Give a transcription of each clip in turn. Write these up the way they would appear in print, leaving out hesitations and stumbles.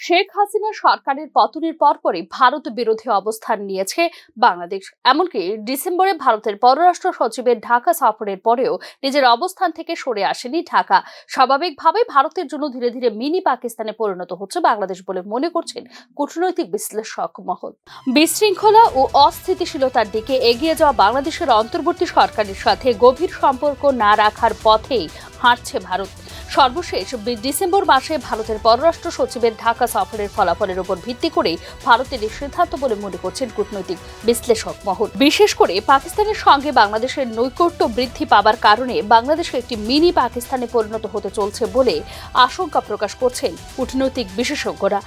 শেখ হাসিনা সরকারের পতনের পরপরই ভারত বিরোধী অবস্থান নিয়েছে বাংলাদেশ। এমনকি ডিসেম্বরে ভারতের পররাষ্ট্র সচিবের ঢাকা সফরের পরেও নিজের অবস্থান থেকে সরে আসেনি ঢাকা। স্বাভাবিকভাবেই ভারতের জন্য ধীরে ধীরে মিনি পাকিস্তানে পরিণত হচ্ছে বাংলাদেশ বলে মনে করছেন কূটনৈতিক বিশ্লেষক মহল। বিশৃঙ্খলা ও অস্থিতিশীলতার দিকে এগিয়ে যাওয়া বাংলাদেশের অন্তর্বর্তী সরকারের সাথে গভীর সম্পর্ক না রাখার পথেই হাঁটছে ভারত। সর্বশেষ ডিসেম্বর মাসে ভারতের পররাষ্ট্র সচিবের ঢাকা সফরের ফলাফলের উপর ভিত্তি করে ভারতের এই সিদ্ধান্ত বলে মনে করছেন কূটনৈতিক বিশ্লেষক মহল। বিশেষ করে পাকিস্তানের সঙ্গে বাংলাদেশের নৈকট্য বৃদ্ধি পাবার কারণে বাংলাদেশে একটি মিনি পাকিস্তানে পরিণত হতে চলছে বলে আশঙ্কা প্রকাশ করছেন কূটনৈতিক বিশেষজ্ঞরা।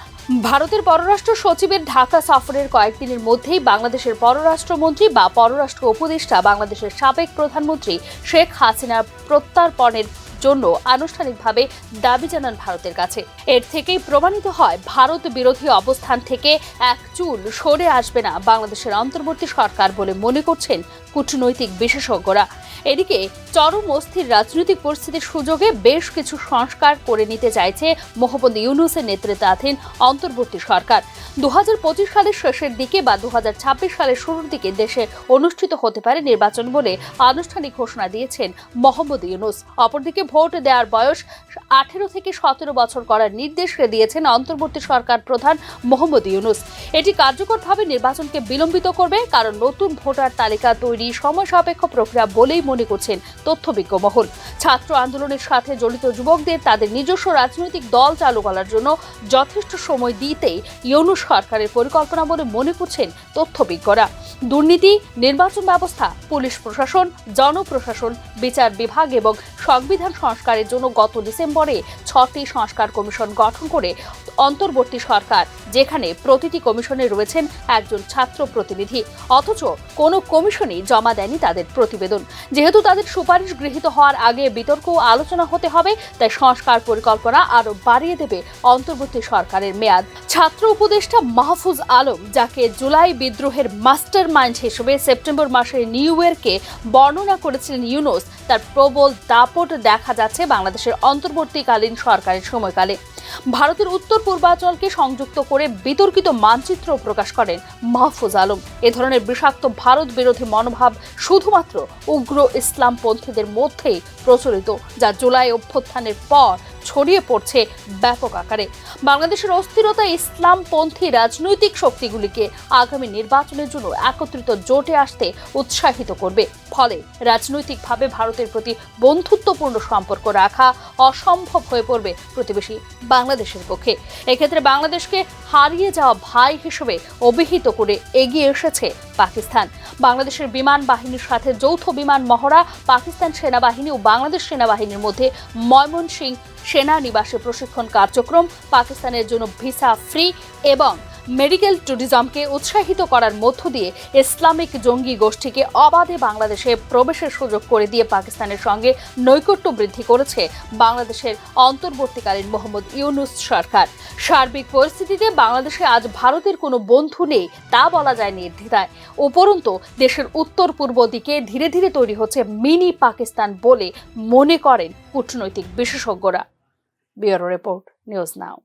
ভারতের পররাষ্ট্র সচিবের ঢাকা সফরের কয়েকদিনের মধ্যেই বাংলাদেশের পররাষ্ট্রমন্ত্রী বা পররাষ্ট্র উপদেষ্টা বাংলাদেশের সাবেক প্রধানমন্ত্রী শেখ হাসিনার প্রত্যর্পণের জন্য আনুষ্ঠানিকভাবে দাবি জানান ভারতের কাছে। এর থেকেই প্রমাণিত হয় ভারত বিরোধী অবস্থান থেকে এক চুল সরে আসবে না বাংলাদেশের অন্তর্বর্তী সরকার বলে মনে করছেন কূটনৈতিক বিশেষজ্ঞরা। এদিকে চরম অস্থির রাজনৈতিক পরিস্থিতির সুযোগে বেশ কিছু সংস্কার করে নিতে চাইছে মোহাম্মদ ইউনূসের নেতৃত্বাধীন অন্তর্বর্তী সরকার। 2025 সালের শেষের দিকে বা 2026 সালের শুরুর দিকে দেশে অনুষ্ঠিত হতে পারে নির্বাচন বলে আনুষ্ঠানিক ঘোষণা দিয়েছেন মোহাম্মদ ইউনূস। অপরদিকে ভোট দেওয়ার বয়স 18 থেকে 17 বছর করার নির্দেশ দিয়েছেন অন্তর্বর্তী সরকার প্রধান মোহাম্মদ ইউনূস। এটি কার্যকরভাবে নির্বাচনকে বিলম্বিত করবে, কারণ নতুন ভোটার তালিকা তৈরি সময় সাপেক্ষ প্রক্রিয়া বলেই মনে করছেন তথ্যবিজ্ঞ মহল। ছাত্র আন্দোলনের সাথে জড়িত যুবকদের তাদের নিজস্ব রাজনৈতিক দল চালু করার জন্য যথেষ্ট সময় দিতেই ইউনূস সরকারের পরিকল্পনা বলে মনে করছেন তথ্যবিজ্ঞরা। দুর্নীতি, নির্বাচন ব্যবস্থা, পুলিশ প্রশাসন, জনপ্রশাসন, বিচার বিভাগ এবং সংবিধান সংস্কারের জন্য গত ডিসেম্বরে 6টি সংস্কার কমিশন গঠন করে অন্তর্বর্তী সরকার, যেখানে প্রতিটি কমিশনে রয়েছেন একজন ছাত্র প্রতিনিধি। অথচ কোনো কমিশনই জমা দেয়নি তাদের প্রতিবেদন। যেহেতু তাদের সুপারিশ গৃহীত হওয়ার আগে বিতর্ক ও আলোচনা হতে হবে, তাই সংস্কার পরিকল্পনা আরও বাড়িয়ে দেবে অন্তর্বর্তী সরকারের মেয়াদ। ছাত্র উপদেষ্টা মাহফুজ আলম, যাকে জুলাই বিদ্রোহের মাস্টার মাইন্ড হিসেবে সেপ্টেম্বর মাসের নিউ ইয়ারকে বর্ণনা করেছিলেন ইউনূস, তার প্রবল দাপট দেখা যাচ্ছে বাংলাদেশের অন্তর্বর্তীকালীন সরকারের সময়কালে। ভারতের উত্তর পূর্বাঞ্চলকে সংযুক্ত করে বিতর্কিত মানচিত্র প্রকাশ করেন মাহফুজ আলম। এ ধরনের বিষাক্ত ভারত বিরোধী মনোভাব শুধুমাত্র উগ্র ইসলামপন্থীদের মধ্যেই প্রচলিত, যা জুলাই অভ্যুত্থানের পর ছড়িয়ে পড়ছে ব্যাপক আকারে। বাংলাদেশের অস্থিরতা ইসলামপন্থী রাজনৈতিক শক্তিগুলিকে আগামী নির্বাচনের জন্য একত্রিত জোটে আসতে উৎসাহিত করবে। ফলে রাজনৈতিকভাবে ভারতের প্রতি বন্ধুত্বপূর্ণ সম্পর্ক রাখা অসম্ভব হয়ে পড়বে প্রতিবেশী বাংলাদেশের পক্ষে। এক্ষেত্রে বাংলাদেশকে হারিয়ে যাওয়া ভাই হিসেবে অভিহিত করে এগিয়ে এসেছে পাকিস্তান। বাংলাদেশের বিমান বাহিনীর সাথে যৌথ বিমান মহড়া, পাকিস্তান সেনাবাহিনী ও বাংলাদেশ সেনাবাহিনীর মধ্যে ময়মনসিংহ সেনানিবাসে প্রশিক্ষণ কার্যক্রম, পাকিস্তানের জন্য ভিসা ফ্রি এবং মেডিকেল ট্যুরিজমকে উৎসাহিত করার মধ্য দিয়ে ইসলামিক জঙ্গি গোষ্ঠীকে অবাধে বাংলাদেশে প্রবেশের সুযোগ করে দিয়ে পাকিস্তানের সঙ্গে নৈকট্য বৃদ্ধি করেছে বাংলাদেশের অন্তর্বর্তীকালীন মোহাম্মদ ইউনূস সরকার। সার্বিক পরিস্থিতিতে বাংলাদেশে আজ ভারতের কোনো বন্ধু নেই তা বলা যায় নির্দ্বিধায়। উপরন্তু দেশের উত্তর পূর্ব দিকে ধীরে ধীরে তৈরি হচ্ছে মিনি পাকিস্তান বলে মনে করেন কূটনৈতিক বিশেষজ্ঞরা। Bureau report, news now.